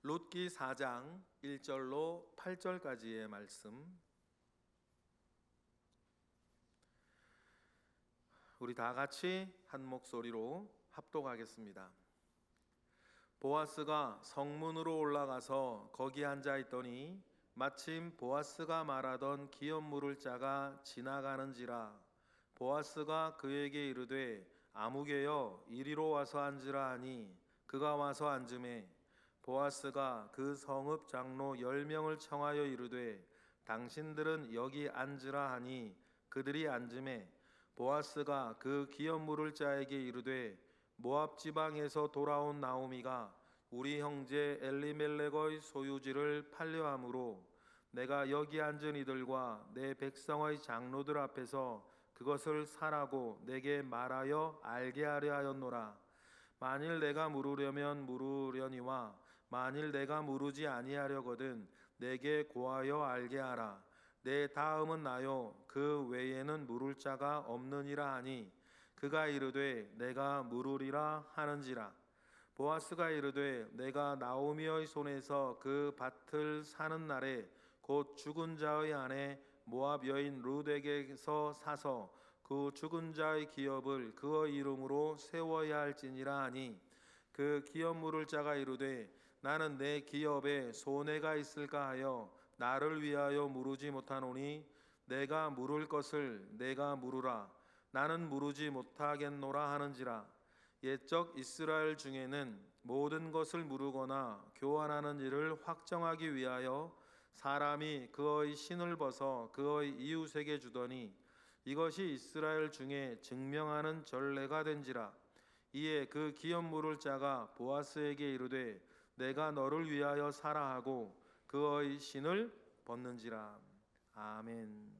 룻기 4장 1절로 8절까지의 말씀, 우리 다 같이 한 목소리로 합독하겠습니다. 보아스가 성문으로 올라가서 거기 앉아 있더니 마침 보아스가 말하던 기업 물을 자가 지나가는지라. 보아스가 그에게 이르되 아무개여 이리로 와서 앉으라 하니 그가 와서 앉으매 보아스가 그 성읍 장로 10명을 청하여 이르되 당신들은 여기 앉으라 하니 그들이 앉으매 보아스가 그 기업 물을 자에게 이르되 모압 지방에서 돌아온 나오미가 우리 형제 엘리멜렉의 소유지를 팔려함으로 내가 여기 앉은 이들과 내 백성의 장로들 앞에서 그것을 사라고 내게 말하여 알게 하려 하였노라. 만일 내가 물으려면 물으려니와 만일 내가 물으지 아니하려거든 내게 고하여 알게 하라. 내 다음은 나요 그 외에는 물을 자가 없느니라 하니 그가 이르되 내가 물으리라 하는지라. 보아스가 이르되 내가 나오미의 손에서 그 밭을 사는 날에 곧 죽은 자의 아내 모압 여인 룻에게서 사서 그 죽은 자의 기업을 그의 이름으로 세워야 할지니라 하니 그 기업 물을 자가 이르되 나는 내 기업에 손해가 있을까 하여 나를 위하여 물으지 못하노니 내가 물을 것을 내가 물으라. 나는 물으지 못하겠노라 하는지라. 옛적 이스라엘 중에는 모든 것을 물으거나 교환하는 일을 확정하기 위하여 사람이 그의 신을 벗어 그의 이웃에게 주더니 이것이 이스라엘 중에 증명하는 전례가 된지라. 이에 그 기업 물을 자가 보아스에게 이르되 내가 너를 위하여 사라 하고 그의 신을 벗는지라. 아멘.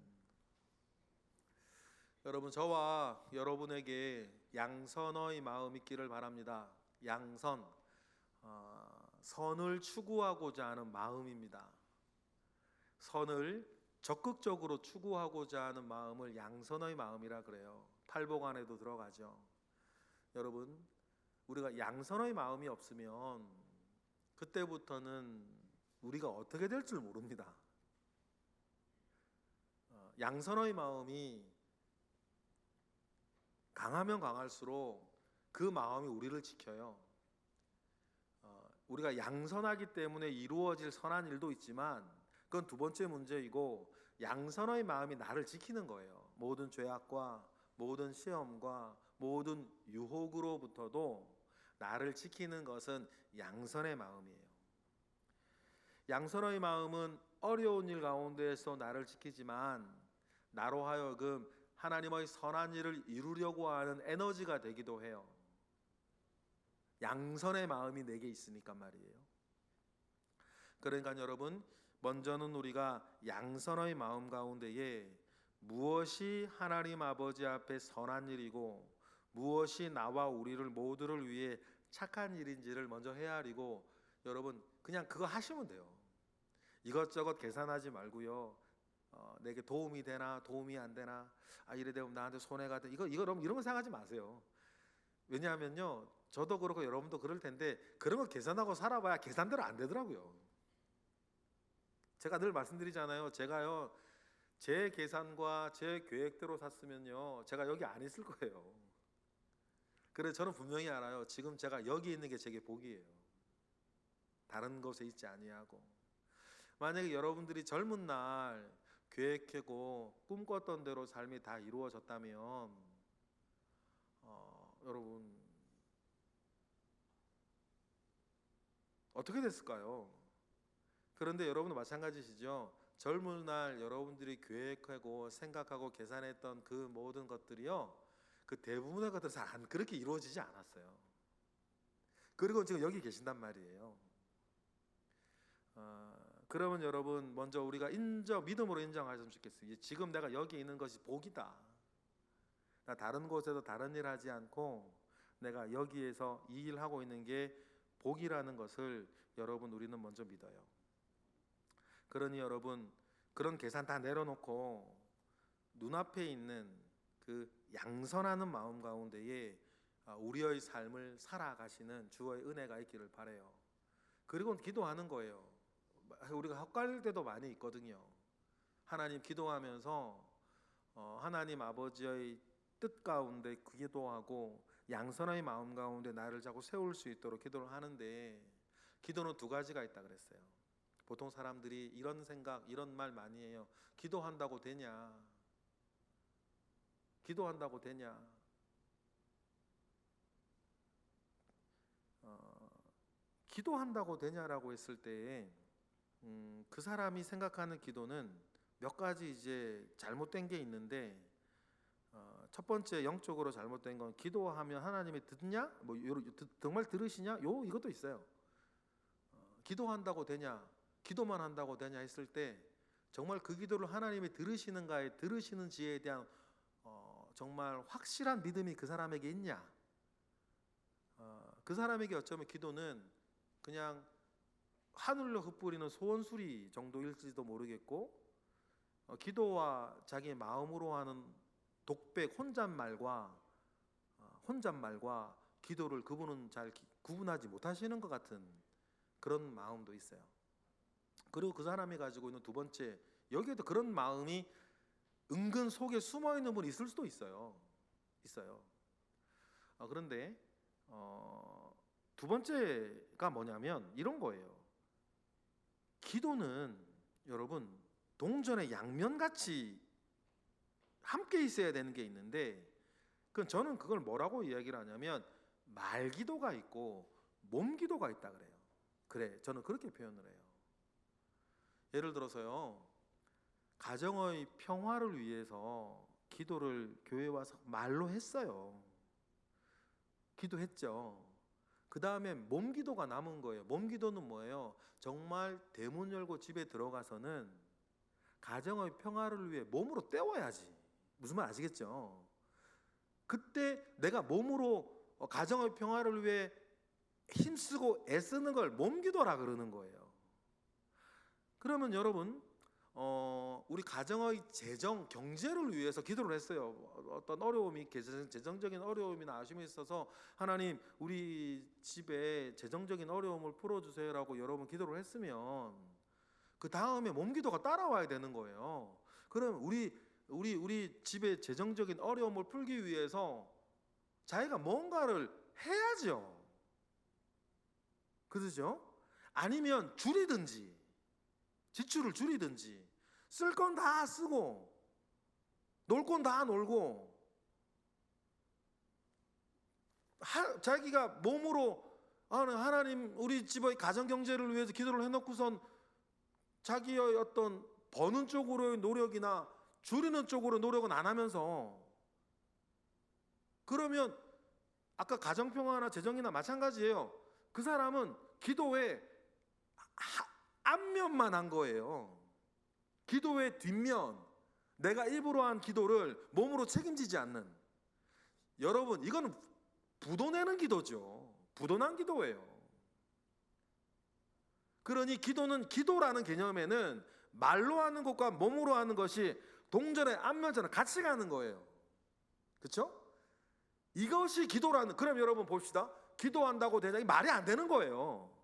여러분, 저와 여러분에게 양선의 마음 있기를 바랍니다. 양선, 선을 추구하고자 하는 마음입니다. 선을 적극적으로 추구하고자 하는 마음을 양선의 마음이라 그래요. 팔복 안에도 들어가죠. 여러분, 우리가 양선의 마음이 없으면 그때부터는 우리가 어떻게 될 줄 모릅니다. 양선의 마음이 강하면 강할수록 그 마음이 우리를 지켜요. 우리가 양선하기 때문에 이루어질 선한 일도 있지만 그건 두 번째 문제이고, 양선의 마음이 나를 지키는 거예요. 모든 죄악과 모든 시험과 모든 유혹으로부터도 나를 지키는 것은 양선의 마음이에요. 양선의 마음은 어려운 일 가운데에서 나를 지키지만 나로 하여금 하나님의 선한 일을 이루려고 하는 에너지가 되기도 해요. 양선의 마음이 내게 있으니까 말이에요. 그러니까 여러분, 먼저는 우리가 양선의 마음 가운데에 무엇이 하나님 아버지 앞에 선한 일이고 무엇이 나와 우리를 모두를 위해 착한 일인지를 먼저 헤아리고, 여러분 그냥 그거 하시면 돼요. 이것저것 계산하지 말고요. 내게 도움이 되나 도움이 안 되나, 이래 되면 나한테 손해가 돼, 이거 이런 거 생각하지 마세요. 왜냐하면요, 저도 그렇고 여러분도 그럴 텐데 그런 거 계산하고 살아봐야 계산대로 안 되더라고요. 제가 늘 말씀드리잖아요. 제가요, 제 계산과 제 계획대로 샀으면요 제가 여기 안 있을 거예요. 그래서 저는 분명히 알아요. 지금 제가 여기 있는 게 제게 복이에요. 다른 곳에 있지 아니하고. 만약에 여러분들이 젊은 날 계획하고 꿈꿨던 대로 삶이 다 이루어졌다면 여러분 어떻게 됐을까요? 그런데 여러분도 마찬가지시죠. 젊은 날 여러분들이 계획하고 생각하고 계산했던 그 모든 것들이요, 그 대부분의 것들은 잘 안 그렇게 이루어지지 않았어요. 그리고 지금 여기 계신단 말이에요. 그러면 여러분, 먼저 우리가 믿음으로 인정하셨으면 좋겠어요. 지금 내가 여기 있는 것이 복이다. 나 다른 곳에도 다른 일 하지 않고 내가 여기에서 이 일 하고 있는 게 복이라는 것을 여러분, 우리는 먼저 믿어요. 그러니 여러분, 그런 계산 다 내려놓고 눈앞에 있는 그 양선하는 마음 가운데에 우리의 삶을 살아가시는 주의 은혜가 있기를 바라요. 그리고 기도하는 거예요. 우리가 헛갈릴 때도 많이 있거든요. 하나님 기도하면서 하나님 아버지의 뜻 가운데 기도하고 양선의 마음 가운데 나를 자꾸 세울 수 있도록 기도를 하는데, 기도는 두 가지가 있다 그랬어요. 보통 사람들이 이런 생각, 이런 말 많이 해요. 기도한다고 되냐? 기도한다고 되냐? 기도한다고 되냐라고 했을 때 그 사람이 생각하는 기도는 몇 가지 이제 잘못된 게 있는데, 첫 번째 영적으로 잘못된 건 기도하면 하나님이 듣냐? 뭐 정말 들으시냐? 이것도 있어요. 기도한다고 되냐? 기도만 한다고 되냐 했을 때 정말 그 기도를 하나님이 들으시는가에, 들으시는지에 대한 정말 확실한 믿음이 그 사람에게 있냐? 그 사람에게 어쩌면 기도는 그냥 하늘로 흩뿌리는 소원수리 정도일지도 모르겠고, 기도와 자기 마음으로 하는 독백 혼잣말과 기도를 그분은 잘 구분하지 못하시는 것 같은 그런 마음도 있어요. 그리고 그 사람이 가지고 있는 두 번째, 여기에도 그런 마음이 은근 속에 숨어 있는 분이 있을 수도 있어요. 그런데 두 번째가 뭐냐면 이런 거예요. 기도는 여러분 동전의 양면같이 함께 있어야 되는 게 있는데, 저는 그걸 뭐라고 이야기를 하냐면 말기도가 있고 몸기도가 있다 그래요. 저는 그렇게 표현을 해요. 예를 들어서요, 가정의 평화를 위해서 기도를 교회 와서 말로 했어요. 기도했죠. 그 다음에 몸기도가 남은 거예요. 몸기도는 뭐예요? 정말 대문 열고 집에 들어가서는 가정의 평화를 위해 몸으로 때워야지. 무슨 말 아시겠죠? 그때 내가 몸으로 가정의 평화를 위해 힘쓰고 애쓰는 걸 몸기도라 그러는 거예요. 그러면 여러분, 우리 가정의 재정, 경제를 위해서 기도를 했어요. 어떤 어려움이, 재정적인 어려움이나 아쉬움이 있어서 하나님 우리 집에 재정적인 어려움을 풀어주세요라고 여러분 기도를 했으면 그 다음에 몸기도가 따라와야 되는 거예요. 그럼 우리 집에 재정적인 어려움을 풀기 위해서 자기가 뭔가를 해야죠. 그렇죠? 아니면 줄이든지 지출을 줄이든지, 쓸 건 다 쓰고 놀 건 다 놀고, 자기가 몸으로 하나님 우리 집의 가정 경제를 위해서 기도를 해놓고선 자기의 어떤 버는 쪽으로의 노력이나 줄이는 쪽으로 노력은 안 하면서, 그러면 아까 가정평화나 재정이나 마찬가지예요. 그 사람은 기도에 앞면만 한 거예요. 기도의 뒷면, 내가 일부러 한 기도를 몸으로 책임지지 않는. 여러분, 이거는 부도내는 기도죠. 부도난 기도예요. 그러니 기도는, 기도라는 개념에는 말로 하는 것과 몸으로 하는 것이 동전의 앞면처럼 같이 가는 거예요. 그렇죠? 이것이 기도라는. 그럼 여러분 봅시다. 기도한다고 되냐? 말이 안 되는 거예요.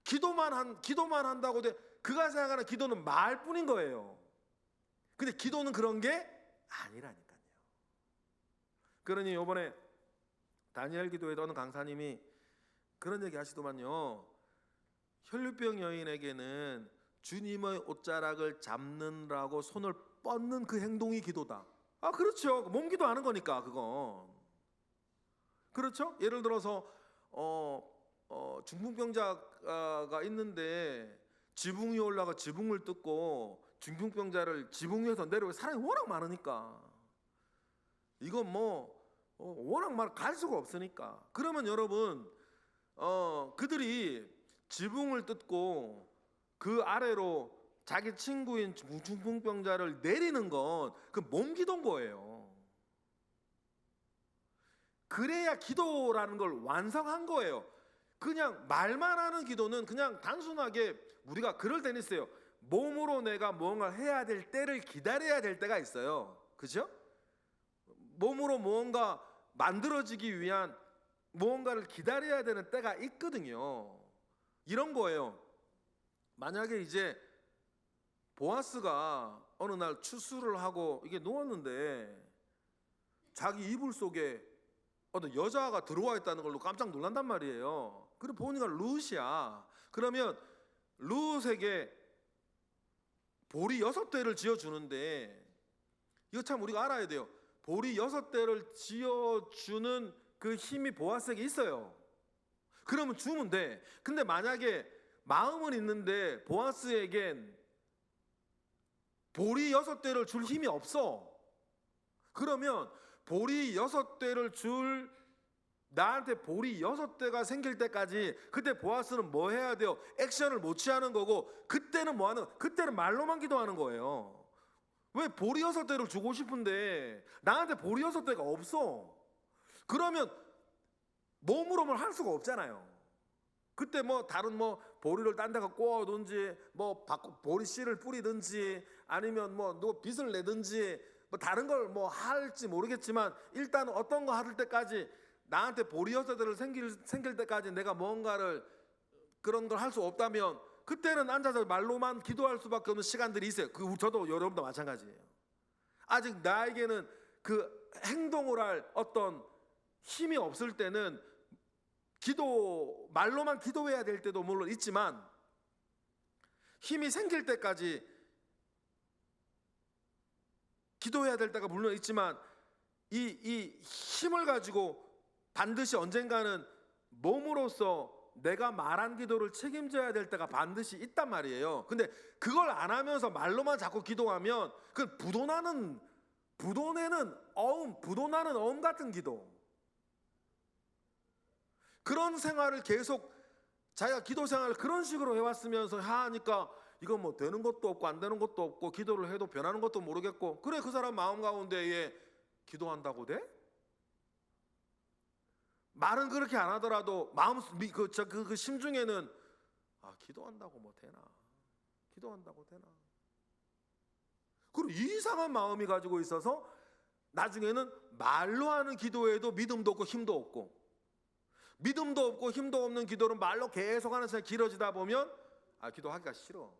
기도만 한다고 돼. 그가 생각하는 기도는 말뿐인 거예요. 근데 기도는 그런 게 아니라니까요. 그러니 이번에 다니엘 기도에도 어느 강사님이 그런 얘기 하시더만요. 혈류병 여인에게는 주님의 옷자락을 잡느라고 손을 뻗는 그 행동이 기도다. 그렇죠. 몸기도 하는 거니까 그건. 그렇죠? 예를 들어서 중풍병자가 있는데 지붕 위에 올라가 지붕을 뜯고 중풍병자를 지붕 위에서 내려올 사람이 워낙 많으니까, 이건 워낙 갈 수가 없으니까. 그러면 여러분, 그들이 지붕을 뜯고 그 아래로 자기 친구인 중풍병자를 내리는 건 그 몸기도인 거예요. 그래야 기도라는 걸 완성한 거예요. 그냥 말만 하는 기도는 그냥 단순하게, 우리가 그럴 때는 있어요. 몸으로 내가 무언가 해야 될 때를 기다려야 될 때가 있어요. 그죠? 몸으로 무언가 만들어지기 위한 무언가를 기다려야 되는 때가 있거든요. 이런 거예요. 만약에 이제 보아스가 어느 날 추수를 하고 이게 누웠는데 자기 이불 속에 어떤 여자가 들어와 있다는 걸로 깜짝 놀란단 말이에요. 그리고 보니까 룻이야. 그러면 룻에게 보리 6대를 지어주는데, 이거 참 우리가 알아야 돼요. 보리 6대를 지어주는 그 힘이 보아스에게 있어요. 그러면 주면 돼. 근데 만약에 마음은 있는데 보아스에겐 보리 6대를 줄 힘이 없어. 그러면 보리 6대를 줄, 나한테 보리 6대가 생길 때까지 그때 보아스는 뭐 해야 돼요? 액션을 못 취하는 거고, 그때는 뭐 하는? 그때는 말로만 기도하는 거예요. 왜? 보리 6대를 주고 싶은데 나한테 보리 6대가 없어. 그러면 몸으로만 할 수가 없잖아요. 그때 뭐 다른 뭐 보리를 딴 데가 꼬아둔지, 뭐 보리 씨를 뿌리든지, 아니면 뭐 누가 빚을 내든지, 뭐 다른 걸 뭐 할지 모르겠지만 일단 어떤 거 할 때까지, 나한테 보리 6대를 생길 때까지 내가 뭔가를 그런 걸 할 수 없다면 그때는 앉아서 말로만 기도할 수밖에 없는 시간들이 있어요. 저도 여러분도 마찬가지예요. 아직 나에게는 그 행동을 할 어떤 힘이 없을 때는 말로만 기도해야 될 때도 물론 있지만, 힘이 생길 때까지 기도해야 될 때가 물론 있지만, 이 힘을 가지고 반드시 언젠가는 몸으로서 내가 말한 기도를 책임져야 될 때가 반드시 있단 말이에요. 근데 그걸 안 하면서 말로만 자꾸 기도하면 그 부도나는 어음 같은 기도, 그런 생활을 계속 자기가 기도 생활을 그런 식으로 해왔으면서 하니까 이거 뭐 되는 것도 없고 안 되는 것도 없고, 기도를 해도 변하는 것도 모르겠고, 그래 그 사람 마음 가운데에 기도한다고 돼? 말은 그렇게 안 하더라도 마음 그 심중에는 기도한다고 뭐 되나? 기도한다고 되나? 그리고 이상한 마음이 가지고 있어서 나중에는 말로 하는 기도에도 믿음도 없고 힘도 없고, 믿음도 없고 힘도 없는 기도는 말로 계속하는 시간이 길어지다 보면 기도하기가 싫어.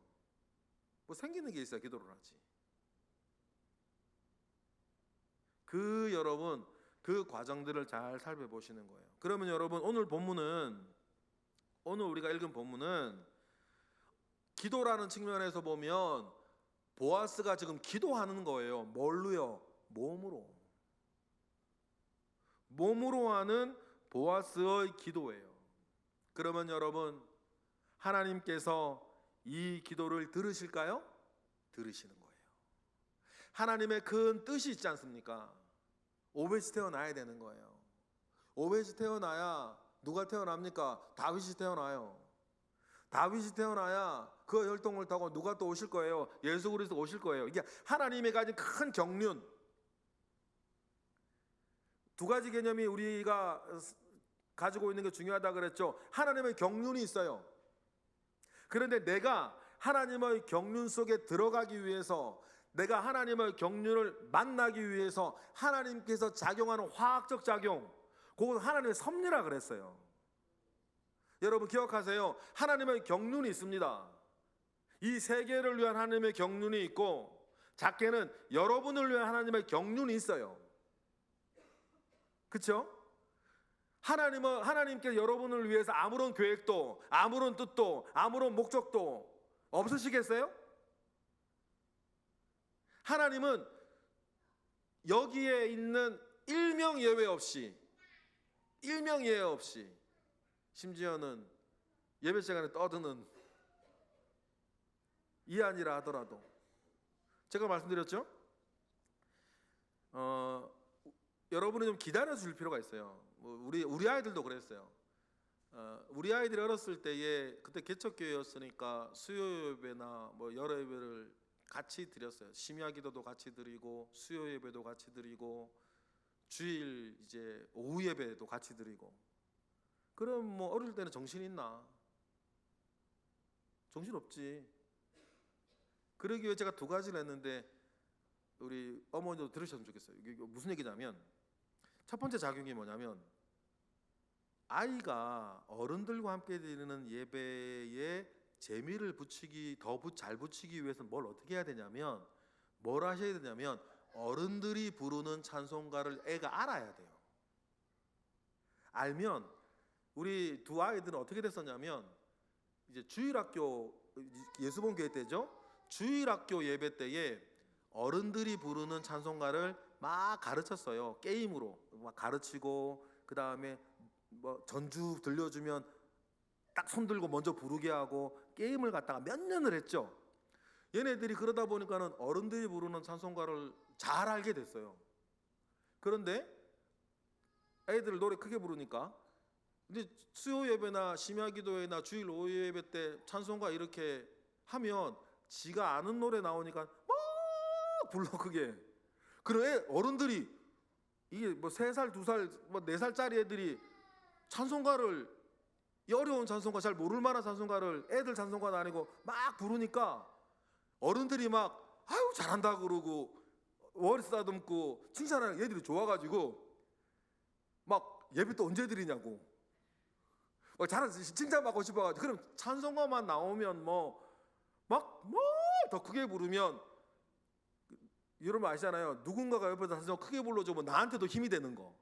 뭐 생기는 게 있어야 기도를 하지. 여러분 그 과정들을 잘 살펴보시는 거예요. 그러면 여러분 오늘 우리가 읽은 본문은 기도라는 측면에서 보면 보아스가 지금 기도하는 거예요. 뭘로요? 몸으로 하는 보아스의 기도예요. 그러면 여러분, 하나님께서 이 기도를 들으실까요? 들으시는 거예요. 하나님의 큰 뜻이 있지 않습니까? 오벳이 태어나야 되는 거예요. 오벳이 태어나야 누가 태어납니까? 다윗이 태어나요. 다윗이 태어나야 그 혈통을 타고 누가 또 오실 거예요? 예수 그리스도 오실 거예요. 이게 하나님의 가진 큰 경륜. 두 가지 개념이 우리가 가지고 있는 게 중요하다 그랬죠. 하나님의 경륜이 있어요. 그런데 내가 하나님의 경륜 속에 들어가기 위해서, 내가 하나님의 경륜을 만나기 위해서 하나님께서 작용하는 화학적 작용, 그건 하나님의 섭리라 그랬어요. 여러분 기억하세요. 하나님의 경륜이 있습니다. 이 세계를 위한 하나님의 경륜이 있고, 작게는 여러분을 위한 하나님의 경륜이 있어요. 그렇죠? 하나님께 여러분을 위해서 아무런 계획도, 아무런 뜻도, 아무런 목적도 없으시겠어요? 하나님은 여기에 있는 일명 예외 없이 심지어는 예배 시간에 떠드는 이안이라 하더라도, 제가 말씀드렸죠? 여러분이 좀 기다려줄 필요가 있어요. 우리 아이들도 그랬어요. 우리 아이들이 어렸을 때에 그때 개척교회였으니까 수요 예배나 뭐 여러 예배를 같이 드렸어요. 심야 기도도 같이 드리고, 수요 예배도 같이 드리고, 주일 이제 오후 예배도 같이 드리고. 그럼 뭐 어릴 때는 정신 있나? 정신 없지. 그러기 위해 제가 2가지를 했는데 우리 어머니도 들으셨으면 좋겠어요. 이게 무슨 얘기냐면, 첫 번째 작용이 뭐냐면, 아이가 어른들과 함께 드리는 예배에 재미를 잘 붙이기 위해서는 뭘 어떻게 해야 되냐면, 뭘 하셔야 되냐면 어른들이 부르는 찬송가를 애가 알아야 돼요. 알면, 우리 두 아이들은 어떻게 됐었냐면, 이제 주일학교, 예수본 교회 때죠. 주일학교 예배 때에 어른들이 부르는 찬송가를 막 가르쳤어요. 게임으로 막 가르치고, 그 다음에 뭐 전주 들려주면 딱 손들고 먼저 부르게 하고 게임을 갖다가 몇 년을 했죠. 얘네들이 그러다 보니까는 어른들이 부르는 찬송가를 잘 알게 됐어요. 그런데 애들 노래 크게 부르니까 이제 수요 예배나 심야 기도회나 주일 오후 예배 때 찬송가 이렇게 하면 지가 아는 노래 나오니까 막 불러 크게. 그래 어른들이 이게 뭐 3살, 2살, 뭐 4살짜리 애들이 찬송가를, 이 어려운 찬송가, 잘 모를 만한 찬송가를 애들 찬송가도 아니고 막 부르니까 어른들이 막 아유 잘한다 그러고 머리 쓰다듬고 칭찬하는 애들이 좋아가지고 막 예배 또 언제 드리냐고 잘해서 칭찬받고 싶어가지고, 그럼 찬송가만 나오면 더 크게 부르면, 여러분 아시잖아요. 누군가가 옆에서 찬송가 크게 불러주면 나한테도 힘이 되는 거.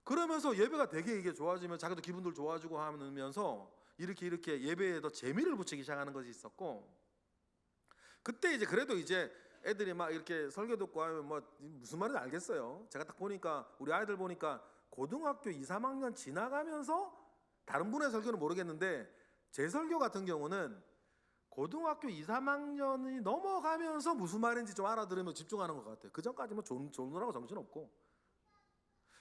그러면서 예배가 되게 이게 좋아지면 자기도 기분들 좋아지고 하면서 이렇게 예배에 더 재미를 붙이기 시작하는 것이 있었고, 그때 이제 그래도 이제 애들이 막 이렇게 설교 듣고 하면 뭐 무슨 말인지 알겠어요. 제가 딱 보니까 우리 아이들 보니까 고등학교 2, 3학년 지나가면서 다른 분의 설교는 모르겠는데 제 설교 같은 경우는 고등학교 2, 3학년이 넘어가면서 무슨 말인지 좀 알아들으면 집중하는 것 같아요. 그 전까지 뭐 졸느라고 정신없고.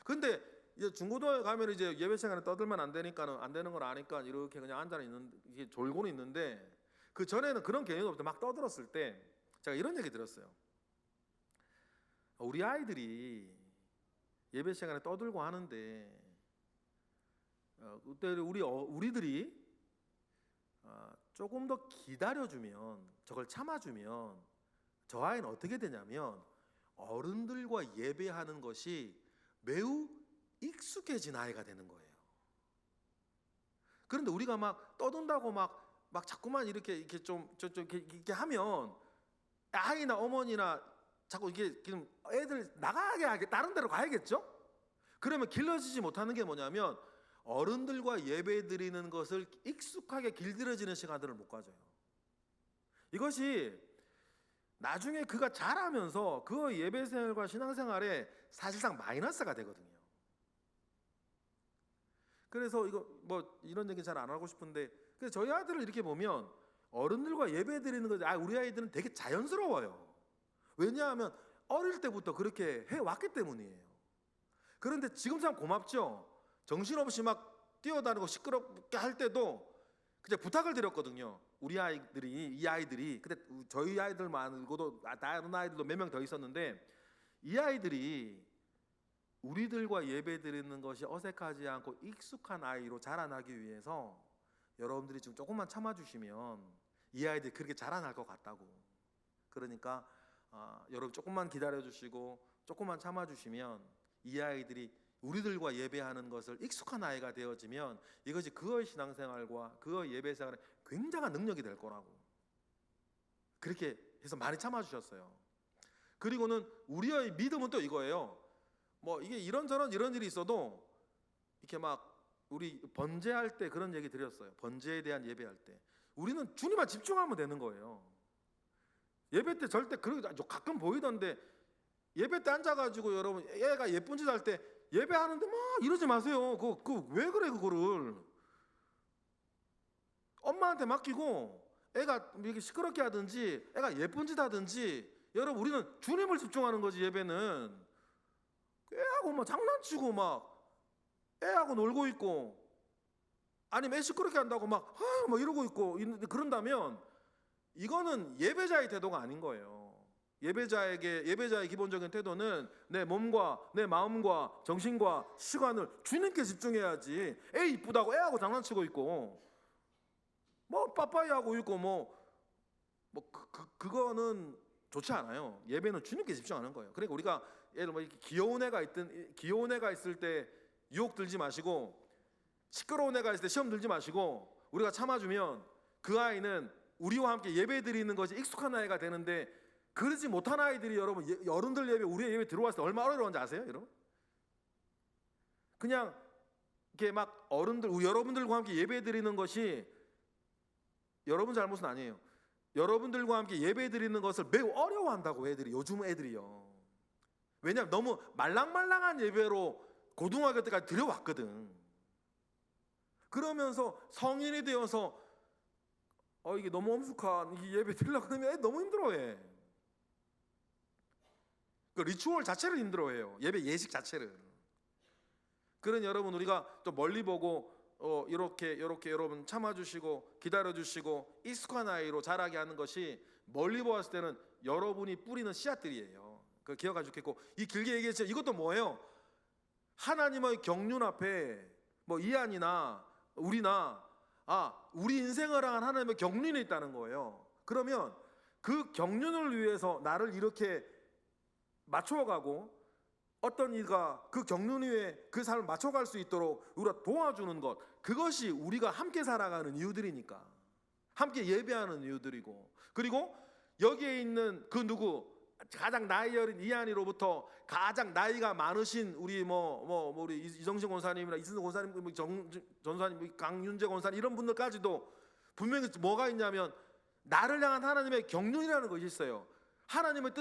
근데 이제 중고등학교 가면 이제 예배 시간에 떠들면 안 되니까는, 안 되는 걸 아니까 이렇게 그냥 앉아 있는, 이게 졸고는 있는데, 그 전에는 그런 개념이 없을 때 막 떠들었을 때 제가 이런 얘기 들었어요. 우리 아이들이 예배 시간에 떠들고 하는데 그때 우리들이 조금 더 기다려주면, 저걸 참아주면 저 아이는 어떻게 되냐면 어른들과 예배하는 것이 매우 익숙해진 아이가 되는 거예요. 그런데 우리가 막 떠든다고 막 자꾸만 이렇게 이렇게 하면 아이나 어머니나 자꾸 이게 지금 애들 나가게 하게 다른 데로 가야겠죠? 그러면 길러지지 못하는 게 뭐냐면 어른들과 예배 드리는 것을 익숙하게 길들여지는 시간들을 못 가져요. 이것이 나중에 그가 자라면서 그 예배 생활과 신앙생활에 사실상 마이너스가 되거든요. 그래서 이거 뭐 이런 얘기 잘 안 하고 싶은데, 그래서 저희 아이들을 이렇게 보면 어른들과 예배 드리는 거, 우리 아이들은 되게 자연스러워요. 왜냐하면 어릴 때부터 그렇게 해왔기 때문이에요. 그런데 지금 참 고맙죠. 정신없이 막 뛰어다니고 시끄럽게 할 때도 그냥 부탁을 드렸거든요. 이 아이들이 근데 저희 아이들 말고도 다른 아이들도 몇 명 더 있었는데, 이 아이들이 우리들과 예배 드리는 것이 어색하지 않고 익숙한 아이로 자라나기 위해서 여러분들이 지금 조금만 참아주시면 이 아이들이 그렇게 자라날 것 같다고. 그러니까 여러분 조금만 기다려주시고 조금만 참아주시면 이 아이들이 우리들과 예배하는 것을 익숙한 아이가 되어지면 이것이 그의 신앙생활과 그의 예배생활에 굉장한 능력이 될 거라고. 그렇게 해서 많이 참아주셨어요. 그리고는 우리의 믿음은 또 이거예요. 뭐 이게 이런저런 이런 일이 있어도 이렇게 막 우리 번제할 때 그런 얘기 드렸어요. 번제에 대한 예배할 때 우리는 주님만 집중하면 되는 거예요. 예배 때 절대 가끔 보이던데, 예배 때 앉아가지고 여러분 애가 예쁜 짓 할 때 예배하는데 막 이러지 마세요. 왜 그래? 그거를 엄마한테 맡기고 애가 이렇게 시끄럽게 하든지 애가 예쁜 짓 하든지, 여러분 우리는 주님을 집중하는 거지. 예배는 애하고 막 장난치고 막 애하고 놀고 있고, 아니면 애 시끄럽게 한다고 막 이러고 있고 그런다면 이거는 예배자의 태도가 아닌 거예요. 예배자의 기본적인 태도는 내 몸과 내 마음과 정신과 시간을 주님께 집중해야지. 애 이쁘다고 애하고 장난치고 있고 뭐 빠빠이 하고 있고 그거는 좋지 않아요. 예배는 주님께 집중하는 거예요. 그러니까 우리가 예를 들어 귀여운 애가 있을 때 유혹 들지 마시고, 시끄러운 애가 있을 때 시험 들지 마시고, 우리가 참아주면 그 아이는 우리와 함께 예배 드리는 것이 익숙한 아이가 되는데, 그러지 못한 아이들이 여러분 어른들 예배, 우리의 예배 들어왔을 때 얼마나 어려운지 아세요, 여러분? 그냥 이렇게 막 여러분들과 함께 예배 드리는 것이 여러분 잘못은 아니에요. 여러분들과 함께 예배 드리는 것을 매우 어려워한다고 애들이, 요즘 애들이요. 왜냐하면 너무 말랑말랑한 예배로 고등학교 때까지 드려왔거든. 그러면서 성인이 되어서 이게 너무 엄숙한 이 예배 드리려고 하면 애 너무 힘들어해. 그 리추얼 자체를 힘들어해요. 예배 예식 자체를. 그런 여러분, 우리가 또 멀리 보고 이렇게 여러분 참아주시고 기다려주시고 익숙한 아이로 자라게 하는 것이 멀리 보았을 때는 여러분이 뿌리는 씨앗들이에요. 그 기억하면 좋겠고, 이 길게 얘기했죠. 이것도 뭐예요? 하나님의 경륜 앞에 뭐 이한이나 우리나 우리 인생을 향한 하나님의 경륜이 있다는 거예요. 그러면 그 경륜을 위해서 나를 이렇게 맞춰가고, 어떤 이가 그 경륜 위에 그 삶을 맞춰갈 수 있도록 우리가 도와주는 것, 그것이 우리가 함께 살아가는 이유들이니까, 함께 예배하는 이유들이고, 그리고 여기에 있는 그 누구, 가장 나이 어린 이한이로부터 가장 나이가 많으신 우리 우리 이정신 권사님이나 이승수 권사님, 전사님, 강윤재 권사님, 이런 분들까지도 분명히 뭐가 있냐면 나를 향한 하나님의 경륜이라는 것이 있어요. 하나님의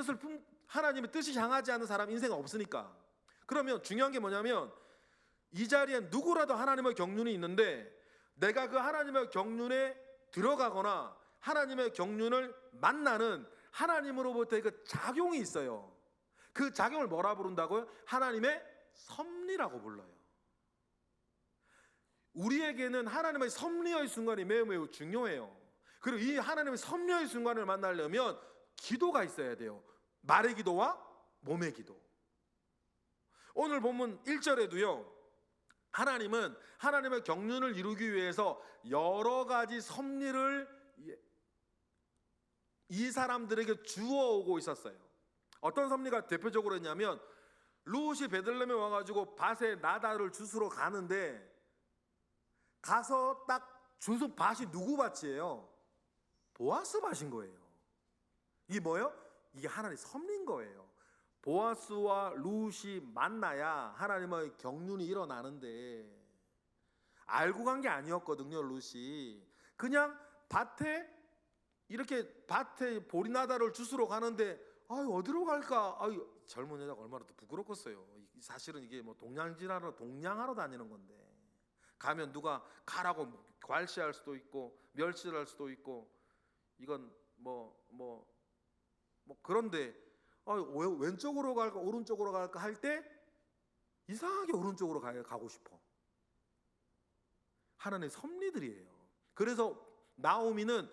뜻이 향하지 않는 사람 인생은 없으니까. 그러면 중요한 게 뭐냐면, 이 자리에 누구라도 하나님의 경륜이 있는데 내가 그 하나님의 경륜에 들어가거나 하나님의 경륜을 만나는 하나님으로부터의 그 작용이 있어요. 그 작용을 뭐라 부른다고요? 하나님의 섭리라고 불러요. 우리에게는 하나님의 섭리의 순간이 매우 중요해요. 그리고 이 하나님의 섭리의 순간을 만나려면 기도가 있어야 돼요. 말의 기도와 몸의 기도. 오늘 본문 1절에도요, 하나님은 하나님의 경륜을 이루기 위해서 여러 가지 섭리를 이 사람들에게 주어오고 있었어요. 어떤 섭리가 대표적으로 했냐면, 룻이 베들레헴에 와가지고 밭에 나달을 주스러 가는데, 가서 딱 주스 밭이 누구 밭이에요? 보아스 밭인 거예요. 이게 뭐예요? 이게 하나님의 섭리인 거예요. 보아스와 룻이 만나야 하나님의 경륜이 일어나는데, 알고 간 게 아니었거든요. 룻이 그냥 밭에 보리나다를 주스러 가는데, 어디로 갈까? 젊은 여자가 얼마나 또 부끄럽겠어요. 사실은 이게 뭐 동냥하러 다니는 건데, 가면 누가 가라고 괄시할 수도 있고 멸시를 할 수도 있고, 이건 그런데 왼쪽으로 갈까 오른쪽으로 갈까 할 때 이상하게 오른쪽으로 가고 싶어. 하나님의 섭리들이에요. 그래서 나오미는,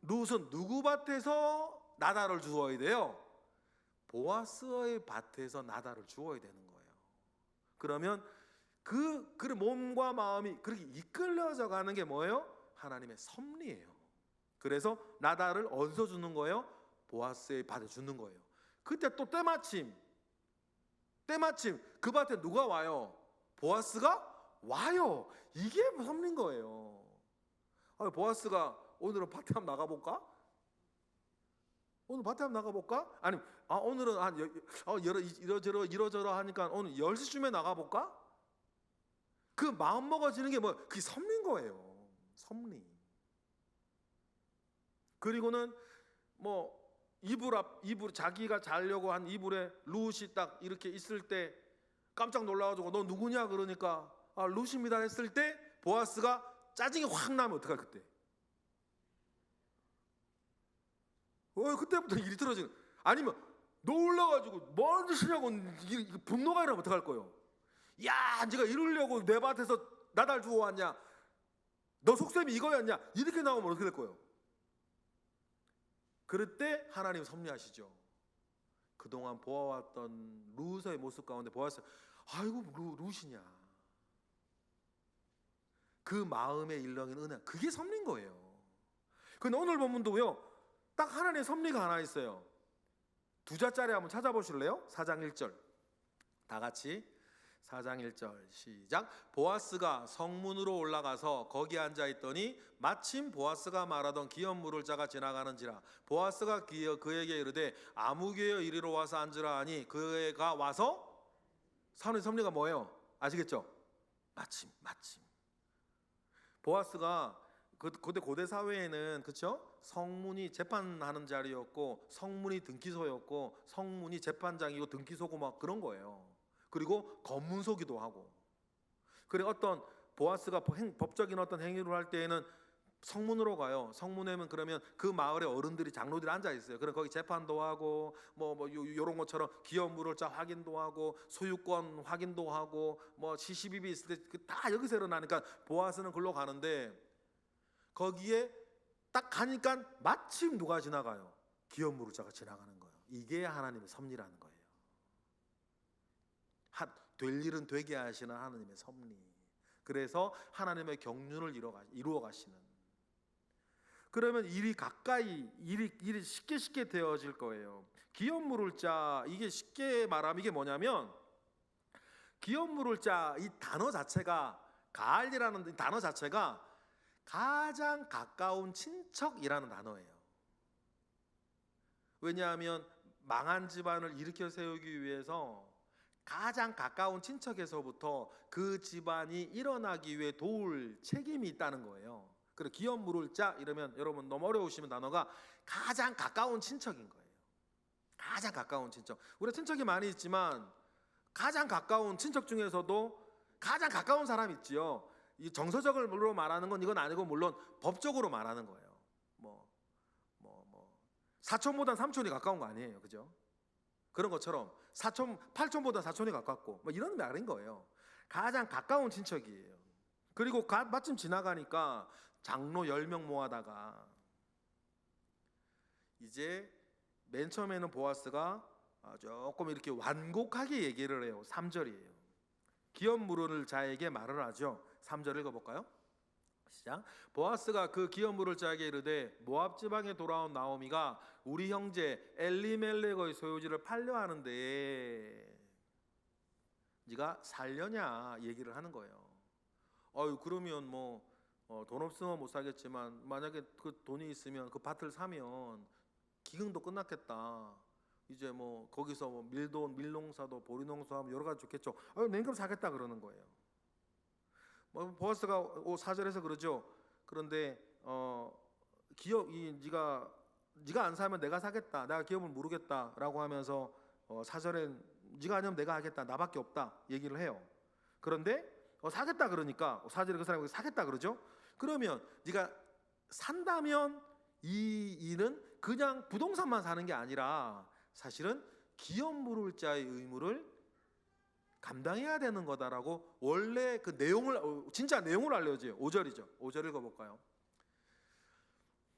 룻은 누구 밭에서 나달을 주어야 돼요? 보아스의 밭에서 나달을 주어야 되는 거예요. 그러면 그 몸과 마음이 그렇게 이끌려져 가는 게 뭐예요? 하나님의 섭리예요. 그래서 나달을 어디서 주는 거예요? 보아스의 밭에 주는 거예요. 그때 또 때마침 그 밭에 누가 와요? 보아스가 와요. 이게 섭리인 거예요. 보아스가 오늘은 밭에 한번 나가볼까? 오늘 밭에 한번 나가볼까? 아니, 오늘은 이러저러 하니까 오늘 10시쯤에 나가볼까? 그 마음 먹어지는 게 그게 섭리인 거예요. 섭리. 그리고는 이불 자기가 자려고 한 이불에 룻이 딱 이렇게 있을 때 깜짝 놀라가지고 너 누구냐 그러니까 룻입니다 했을 때 보아스가 짜증이 확 나면 어떡할 그때? 그때부터 일이 틀어지는. 아니면 놀라가지고 뭔 짓이냐고 분노가 일어나면 어떡할 거예요? 야, 네가 이러려고 내 밭에서 나달 주워 왔냐? 너 속셈이 이거였냐? 이렇게 나오면 어떻게 될 거예요? 그럴 때 하나님 섭리하시죠. 그동안 보아왔던 룻의 모습 가운데 보아서 아이고 룻이냐, 그 마음에 일렁인 은혜, 그게 섭리인 거예요. 근데 오늘 본문도요, 딱 하나님의 섭리가 하나 있어요. 2자짜리 한번 찾아보실래요? 4장 1절 다 같이 4장 1절 시작. 보아스가 성문으로 올라가서 거기 앉아 있더니 마침 보아스가 말하던 기업 물을 자가 지나가는지라. 보아스가 그에게 이르되 아무개여 이리로 와서 앉으라 하니 그가 와서, 사원의 섭리가 뭐예요? 아시겠죠? 마침. 보아스가 고대 사회에는, 그렇죠? 성문이 재판하는 자리였고, 성문이 등기소였고, 성문이 재판장이고 등기소고 막 그런 거예요. 그리고 검문소기도 하고. 그리고 어떤 보아스가 법적인 어떤 행위를 할 때에는 성문으로 가요. 성문에는 그러면 그 마을의 어른들이, 장로들이 앉아 있어요. 그럼 거기 재판도 하고 요런 것처럼 기업 물을자 확인도 하고 소유권 확인도 하고 시시비비 있을 때 다 여기서 일어나니까 보아스는 글로 가는데, 거기에 딱 가니까 마침 누가 지나가요? 기업 물을자가 지나가는 거예요. 이게 하나님의 섭리라는 거예요. 될 일은 되게 하시는 하나님의 섭리. 그래서 하나님의 경륜을 이루어 가시는. 그러면 일이 쉽게 되어질 거예요. 기업 물을 자, 이게 쉽게 말하면 이게 뭐냐면, 기업 물을 자 이 단어 자체가, 가알이라는 이 단어 자체가 가장 가까운 친척이라는 단어예요. 왜냐하면 망한 집안을 일으켜 세우기 위해서 가장 가까운 친척에서부터 그 집안이 일어나기 위해 도울 책임이 있다는 거예요. 그리고 기업 물을 자 이러면 여러분 너무 어려우시면 단어가 가장 가까운 친척인 거예요. 가장 가까운 친척. 우리가 친척이 많이 있지만 가장 가까운 친척 중에서도 가장 가까운 사람이 있지요. 이 정서적으로 말하는 건 이건 아니고, 물론 법적으로 말하는 거예요. 사촌보다 삼촌이 가까운 거 아니에요, 그죠? 그런 것처럼 팔촌보다 사촌이 가깝고 이런 말인 거예요. 가장 가까운 친척이에요. 그리고 마침 지나가니까 장로 10명 모아다가, 이제 맨 처음에는 보아스가 조금 이렇게 완곡하게 얘기를 해요. 3절이에요. 기업 물을 자에게 말을 하죠. 3절 읽어볼까요? 시작. 보아스가 그 기업 물을 자에게 이르되 모압 지방에 돌아온 나오미가 우리 형제 엘리멜렉의 소유지를 팔려 하는데 네가 살려냐 얘기를 하는 거예요. 그러면 돈 없으면 못 사겠지만 만약에 그 돈이 있으면 그 밭을 사면 기근도 끝났겠다. 이제 거기서 밀농사도 보리농사하면 여러 가지 좋겠죠. 냉큼 사겠다 그러는 거예요. 보아스가 4절에서 그러죠. 그런데 네가 안 사면 내가 사겠다. 내가 기업을 모르겠다라고 하면서 4절엔 네가 아니면 내가 하겠다. 나밖에 없다 얘기를 해요. 그런데 사겠다 그러니까 4절에 그 사람이 사겠다 그러죠. 그러면 네가 산다면 이 일은 그냥 부동산만 사는 게 아니라 사실은 기업 물을 자의 의무를 감당해야 되는 거다라고 원래 그 내용을, 진짜 내용을 알려줘요. 5절이죠. 5절 읽어볼까요?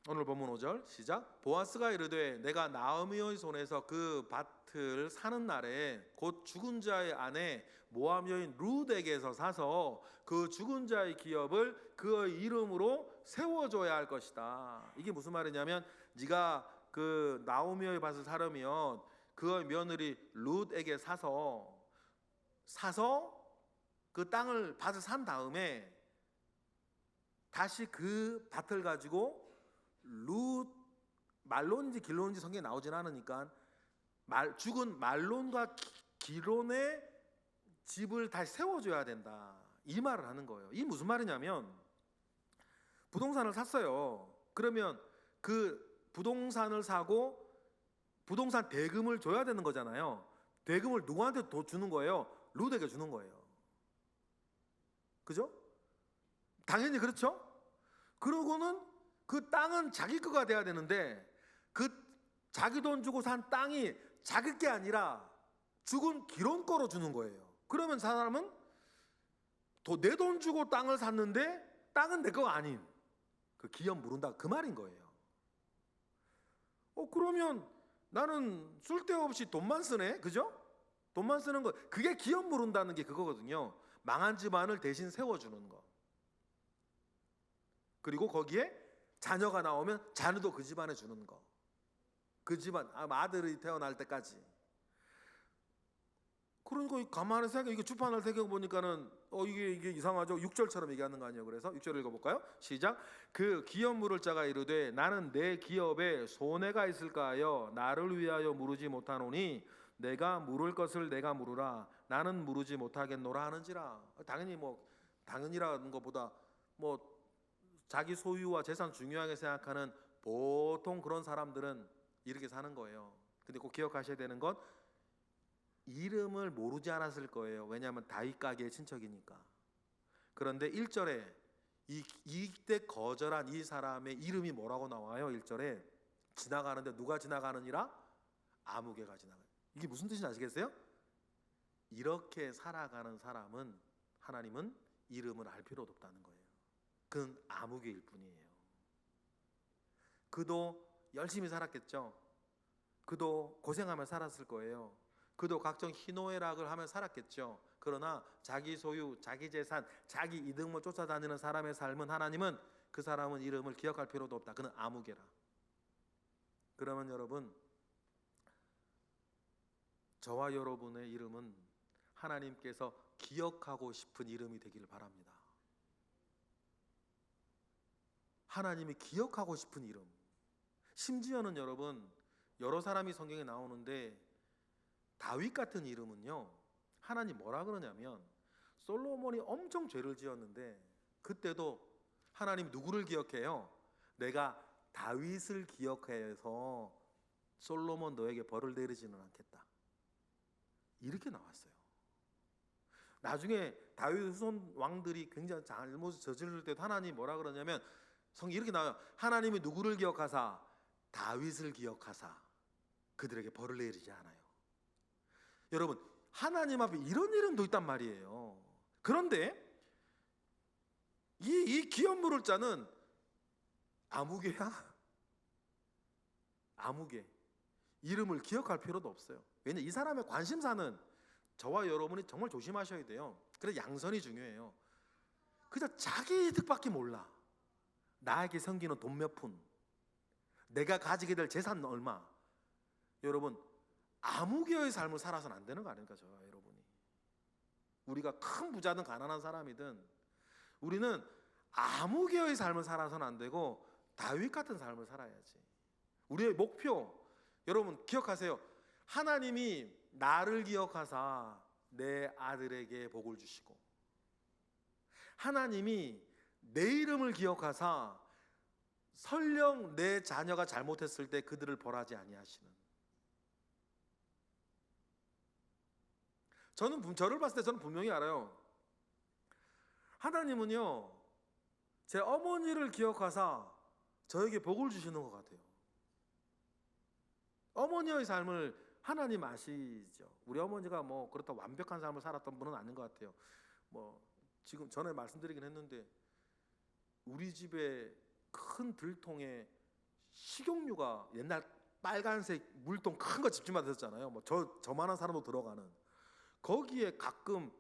오늘 본문 5절 시작. 보아스가 이르되 내가 나오미의 손에서 그 밭을 사는 날에 곧 죽은 자의 아내 모압 여인 룻에게서 사서 그 죽은 자의 기업을 그의 이름으로 세워줘야 할 것이다. 이게 무슨 말이냐면, 네가 그 나오미의 밭을 사려면 그의 며느리 룻에게 사서 그 밭을 산 다음에 다시 그 밭을 가지고 룻 말론인지 길론인지 성경에 나오진 않으니까 죽은 말론과 기론의 집을 다시 세워줘야 된다, 이 말을 하는 거예요. 이게 무슨 말이냐면, 부동산을 샀어요. 그러면 그 부동산을 사고 부동산 대금을 줘야 되는 거잖아요. 대금을 누구한테 더 주는 거예요? 룻에게 주는 거예요. 그죠? 당연히 그렇죠? 그러고는 그 땅은 자기 거가 돼야 되는데 그 자기 돈 주고 산 땅이 자기 게 아니라 죽은 기론 거로 주는 거예요. 그러면 사람은 내 돈 주고 땅을 샀는데 땅은 내 거가 아닌 그 기업 물은다, 그 말인 거예요. 그러면 나는 쓸데없이 돈만 쓰네, 그죠? 돈만 쓰는 거, 그게 기업 물은다는 게 그거거든요. 망한 집안을 대신 세워주는 거. 그리고 거기에 자녀가 나오면 자녀도 그 집안에 주는 거. 그 집안 아들이 태어날 때까지. 그러니까 가만히 생각해. 이게 주판을 생각해 보니까는 이게 이상하죠. 6절처럼 얘기하는 거 아니에요. 그래서 6절 읽어볼까요? 시작. 그 기업 물을 자가 이르되 나는 내 기업에 손해가 있을까 하여 나를 위하여 물으지 못하노니 내가 물을 것을 내가 물으라. 나는 물으지 못하겠노라 하는지라. 당연히라는 것보다 자기 소유와 재산 중요하게 생각하는 보통 그런 사람들은 이렇게 사는 거예요. 근데 꼭 기억하셔야 되는 건 이름을 모르지 않았을 거예요. 왜냐하면 다윗 가게의 친척이니까. 그런데 1절에 이때 거절한 이 사람의 이름이 뭐라고 나와요? 1절에 지나가는데 누가 지나가느니라? 아무개가 지나가요. 이게 무슨 뜻인지 아시겠어요? 이렇게 살아가는 사람은 하나님은 이름을 알 필요도 없다는 거예요. 그는 아무개일 뿐이에요. 그도 열심히 살았겠죠. 그도 고생하며 살았을 거예요. 그도 각종 희노애락을 하며 살았겠죠. 그러나 자기 소유, 자기 재산, 자기 이득만 쫓아다니는 사람의 삶은 하나님은 그 사람은 이름을 기억할 필요도 없다. 그는 아무개라. 그러면 여러분, 저와 여러분의 이름은 하나님께서 기억하고 싶은 이름이 되기를 바랍니다. 하나님이 기억하고 싶은 이름. 심지어는 여러분, 여러 사람이 성경에 나오는데 다윗 같은 이름은요, 하나님 뭐라 그러냐면 솔로몬이 엄청 죄를 지었는데 그때도 하나님 누구를 기억해요? 내가 다윗을 기억해서 솔로몬 너에게 벌을 내리지는 않겠다. 이렇게 나왔어요. 나중에 다윗 후손 왕들이 굉장히 잘못을 저지를 때도 하나님 뭐라 그러냐면 성경이 이렇게 나와요. 하나님이 누구를 기억하사? 다윗을 기억하사 그들에게 벌을 내리지 않아요. 여러분, 하나님 앞에 이런 이름도 있단 말이에요. 그런데 이 기업 물을 자는 아무개야. 아무개. 이름을 기억할 필요도 없어요. 왜냐하면 이 사람의 관심사는 저와 여러분이 정말 조심하셔야 돼요. 그래서 양선이 중요해요. 그저 자기 이득밖에 몰라. 나에게 생기는 돈 몇 푼, 내가 가지게 될 재산 얼마. 여러분, 아무개의 삶을 살아서는 안 되는 거 아닙니까? 저와 여러분이. 우리가 큰 부자든 가난한 사람이든 우리는 아무개의 삶을 살아서는 안 되고 다윗 같은 삶을 살아야지. 우리의 목표, 여러분 기억하세요. 하나님이 나를 기억하사 내 아들에게 복을 주시고, 하나님이 내 이름을 기억하사 설령 내 자녀가 잘못했을 때 그들을 벌하지 아니하시는. 저를 봤을 때 저는 분명히 알아요. 하나님은요, 제 어머니를 기억하사 저에게 복을 주시는 것 같아요. 어머니의 삶을 하나님 아시죠? 우리 어머니가 그렇다고 완벽한 삶을 살았던 분은 아닌 것 같아요. 지금 전에 말씀드리긴 했는데 우리 집에 큰 들통에 식용유가 옛날 빨간색 물통 큰 거 집집마다 있었잖아요. 저만한 사람도 들어가는. 거기에 가끔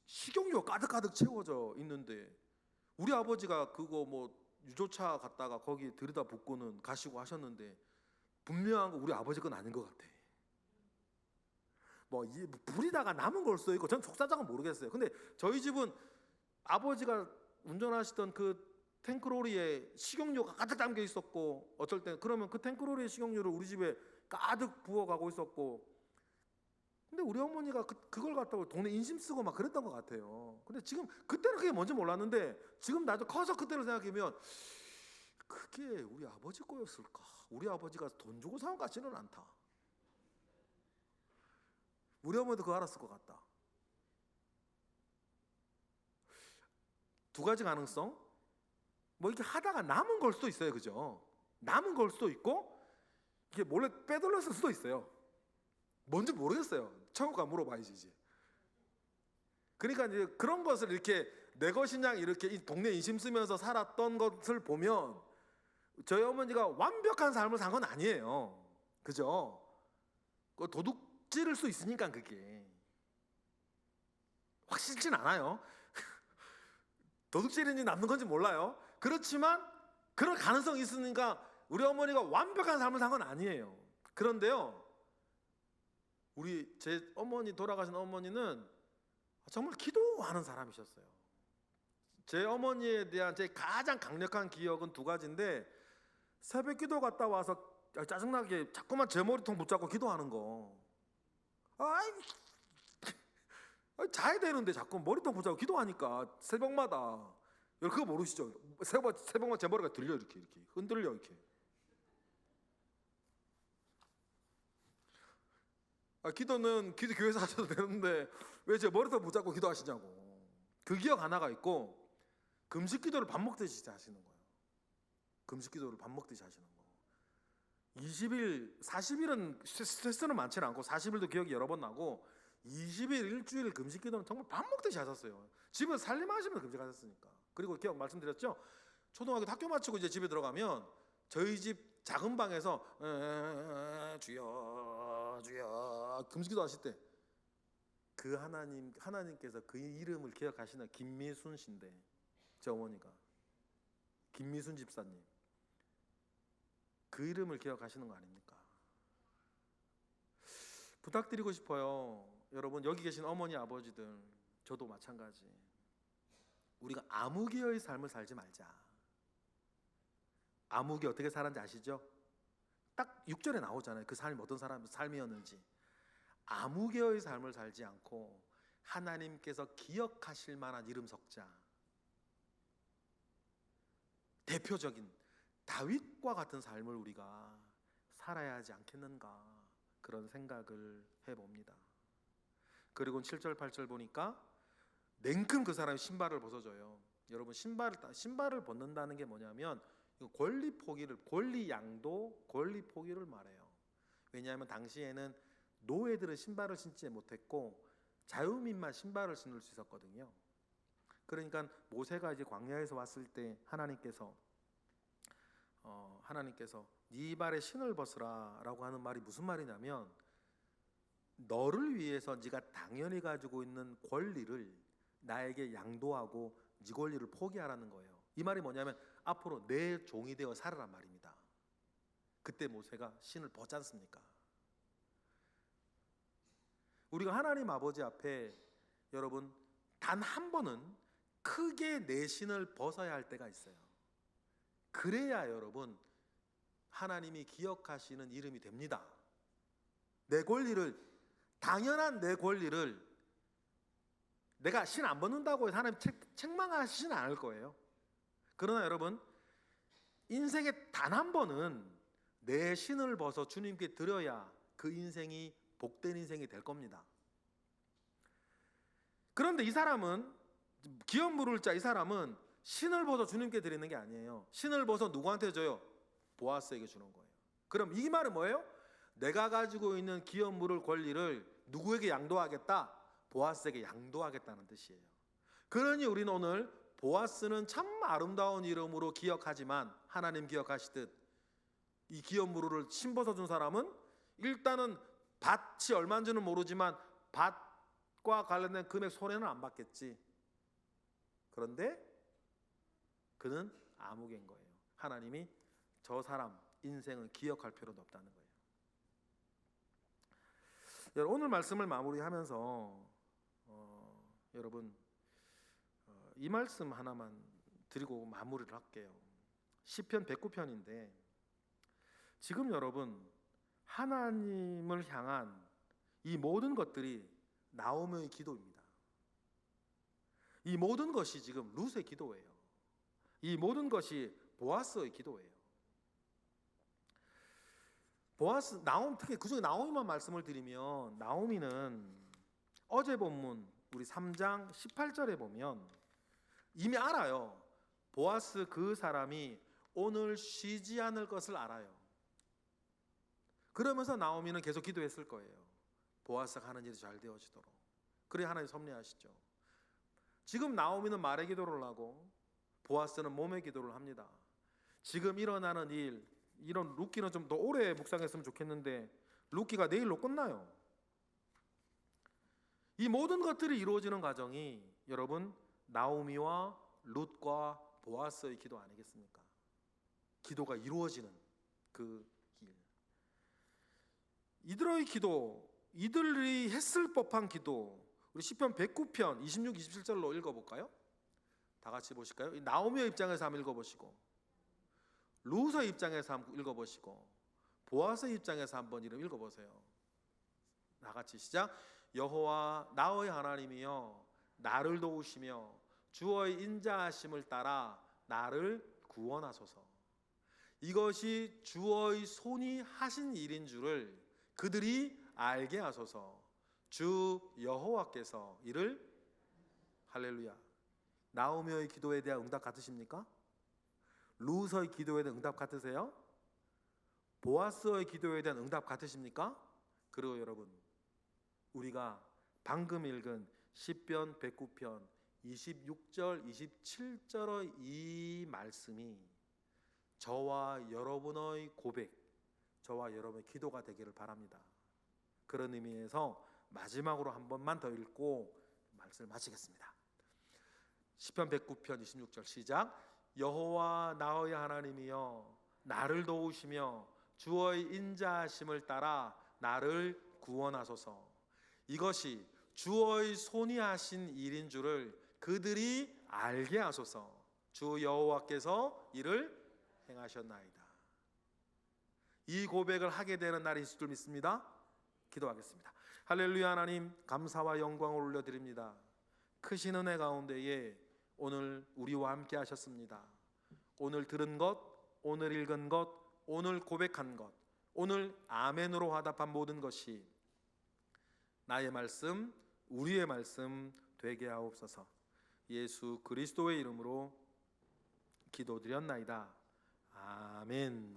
식용유가 가득가득 채워져 있는데 우리 아버지가 그거 유조차 갔다가 거기 들여다 붓고는 가시고 하셨는데 분명한 거 우리 아버지 건 아닌 것 같아. 불이다가 남은 걸 수도 있고 전 속사정은 모르겠어요. 근데 저희 집은 아버지가 운전하시던 그 탱크로리에 식용유가 가득 담겨 있었고, 어쩔 때 그러면 그 탱크로리의 식용유를 우리 집에 가득 부어가고 있었고, 근데 우리 어머니가 그걸 갖다가 동네 인심 쓰고 막 그랬던 것 같아요. 근데 지금 그때는 그게 뭔지 몰랐는데 지금 나도 커서 그때를 생각하면 그게 우리 아버지 거였을까? 우리 아버지가 돈 주고 사온 것 같지는 않다. 우리 어머니도 그거 알았을 것 같다. 두 가지 가능성. 이렇게 하다가 남은 걸 수도 있어요. 그죠? 남은 걸 수도 있고 이게 몰래 빼돌렸을 수도 있어요. 뭔지 모르겠어요. 천국 가 물어봐야지 이제. 그러니까 이제 그런 것을 이렇게 내 것인 양 이렇게 이 동네 인심 쓰면서 살았던 것을 보면 저희 어머니가 완벽한 삶을 산 건 아니에요. 그죠? 도둑 찌를 수 있으니까 그게 확실치는 않아요. 도둑질인지 남는 건지 몰라요. 그렇지만 그런 가능성이 있으니까 우리 어머니가 완벽한 삶을 산 건 아니에요. 그런데요, 우리 제 어머니, 돌아가신 어머니는 정말 기도하는 사람이셨어요. 제 어머니에 대한 제 가장 강력한 기억은 두 가지인데, 새벽 기도 갔다 와서 짜증나게 자꾸만 제 머리통 붙잡고 기도하는 거. 아이, 자야 되는데 자꾸 머리통 붙잡고 기도하니까 새벽마다. 여러분 그거 모르시죠? 새벽마다 제 머리가 들려, 이렇게 흔들려 이렇게. 기도는 교회에서 하셔도 되는데 왜 제 머리통 붙잡고 기도하시냐고. 그 기억 하나가 있고, 금식 기도를 밥 먹듯이 하시는 거예요. 금식 기도를 밥 먹듯이 하시는 거. 20일, 40일은 스트레스는 많지는 않고 40일도 기억이 여러 번 나고, 20일, 일주일 금식 기도는 정말 밥 먹듯이 하셨어요. 집에서 살림하시면서 금식하셨으니까. 그리고 기억 말씀드렸죠? 초등학교 학교 마치고 이제 집에 들어가면 저희 집 작은 방에서 주여 주여 금식 기도 하실 때 그 하나님께서 그 이름을 기억하시는 김미순 씨인데, 제 어머니가 김미순 집사님, 그 이름을 기억하시는 거 아닙니까? 부탁드리고 싶어요. 여러분, 여기 계신 어머니 아버지들, 저도 마찬가지. 우리가 아무개의 삶을 살지 말자. 아무개 어떻게 살았는지 아시죠? 딱 6절에 나오잖아요. 그 삶이 어떤 사람의 삶이었는지. 아무개의 삶을 살지 않고 하나님께서 기억하실 만한 이름 석자, 대표적인 다윗과 같은 삶을 우리가 살아야 하지 않겠는가, 그런 생각을 해봅니다. 그리고 7절 8절 보니까 냉큼 그 사람이 신발을 벗어줘요. 여러분, 신발을 벗는다는 게 뭐냐면 권리 양도, 권리 포기를 말해요. 왜냐하면 당시에는 노예들은 신발을 신지 못했고 자유민만 신발을 신을 수 있었거든요. 그러니까 모세가 이제 광야에서 왔을 때 하나님께서 네 발에 신을 벗으라라고 하는 말이 무슨 말이냐면, 너를 위해서 네가 당연히 가지고 있는 권리를 나에게 양도하고 네 권리를 포기하라는 거예요. 이 말이 뭐냐면 앞으로 내 종이 되어 살아란 말입니다. 그때 모세가 신을 벗지 않습니까? 우리가 하나님 아버지 앞에, 여러분, 단 한 번은 크게 내 신을 벗어야 할 때가 있어요. 그래야 여러분 하나님이 기억하시는 이름이 됩니다. 내 권리를, 당연한 내 권리를 내가 신 안 벗는다고 해서 하나님 책망하시지는 않을 거예요. 그러나 여러분, 인생에 단 한 번은 내 신을 벗어 주님께 드려야 그 인생이 복된 인생이 될 겁니다. 그런데 이 사람은, 기업 물을 자 이 사람은 신을 벗어 주님께 드리는 게 아니에요. 신을 벗어 누구한테 줘요? 보아스에게 주는 거예요. 그럼 이 말은 뭐예요? 내가 가지고 있는 기업 물을 권리를 누구에게 양도하겠다? 보아스에게 양도하겠다는 뜻이에요. 그러니 우리는 오늘 보아스는 참 아름다운 이름으로 기억하지만, 하나님 기억하시듯 이 기업 물을 신벗어 준 사람은 일단은 밭이 얼마인지는 모르지만 밭과 관련된 금액 손해는 안 받겠지. 그런데 그는 아무개인 거예요. 하나님이 저 사람 인생을 기억할 필요도 없다는 거예요. 여러분, 오늘 말씀을 마무리하면서 여러분 이 말씀 하나만 드리고 마무리를 할게요. 시편 109편인데 지금 여러분 하나님을 향한 이 모든 것들이 나오미의 기도입니다. 이 모든 것이 지금 룻의 기도예요. 이 모든 것이 보아스의 기도예요. 특히 그중에 나오미만 말씀을 드리면, 나오미는 어제 본문 우리 3장 18절에 보면 이미 알아요. 보아스 그 사람이 오늘 쉬지 않을 것을 알아요. 그러면서 나오미는 계속 기도했을 거예요. 보아스가 하는 일이 잘 되어지도록. 그래 하나님 섭리하시죠. 지금 나오미는 말의 기도를 하고 보아스는 몸의 기도를 합니다. 지금 일어나는 일, 이런 룻기는 좀 더 오래 묵상했으면 좋겠는데 룻기가 내일로 끝나요. 이 모든 것들이 이루어지는 과정이 여러분 나오미와 룻과 보아스의 기도 아니겠습니까? 기도가 이루어지는 그 길. 이들의 기도, 이들이 했을 법한 기도, 우리 시편 109편 26, 27절로 읽어볼까요? 다 같이 보실까요? 나오미의 입장에서 한번 읽어보시고, 루스의 입장에서 한번 읽어보시고, 보아스의 입장에서 한번 이름 읽어보세요. 다 같이 시작. 여호와 나의 하나님이여 나를 도우시며 주의 인자하심을 따라 나를 구원하소서. 이것이 주의 손이 하신 일인 줄을 그들이 알게 하소서. 주 여호와께서 이를, 할렐루야. 나오미의 기도에 대한 응답 같으십니까? 루스의 기도에 대한 응답 같으세요? 보아스의 기도에 대한 응답 같으십니까? 그리고 여러분, 우리가 방금 읽은 시편 109편 26절 27절의 이 말씀이 저와 여러분의 고백, 저와 여러분의 기도가 되기를 바랍니다. 그런 의미에서 마지막으로 한 번만 더 읽고 말씀을 마치겠습니다. 시편 109편 26절 시작. 여호와 나의 하나님이여 나를 도우시며 주의 인자하심을 따라 나를 구원하소서. 이것이 주의 손이 하신 일인 줄을 그들이 알게 하소서. 주 여호와께서 이를 행하셨나이다. 이 고백을 하게 되는 날이 있을 줄 믿습니다. 기도하겠습니다. 할렐루야. 하나님 감사와 영광을 올려드립니다. 크신 은혜 가운데에 오늘 우리와 함께 하셨습니다. 오늘 들은 것, 오늘 읽은 것, 오늘 고백한 것, 오늘 아멘으로 화답한 모든 것이 나의 말씀, 우리의 말씀 되게 하옵소서. 예수 그리스도의 이름으로 기도드렸나이다. 아멘.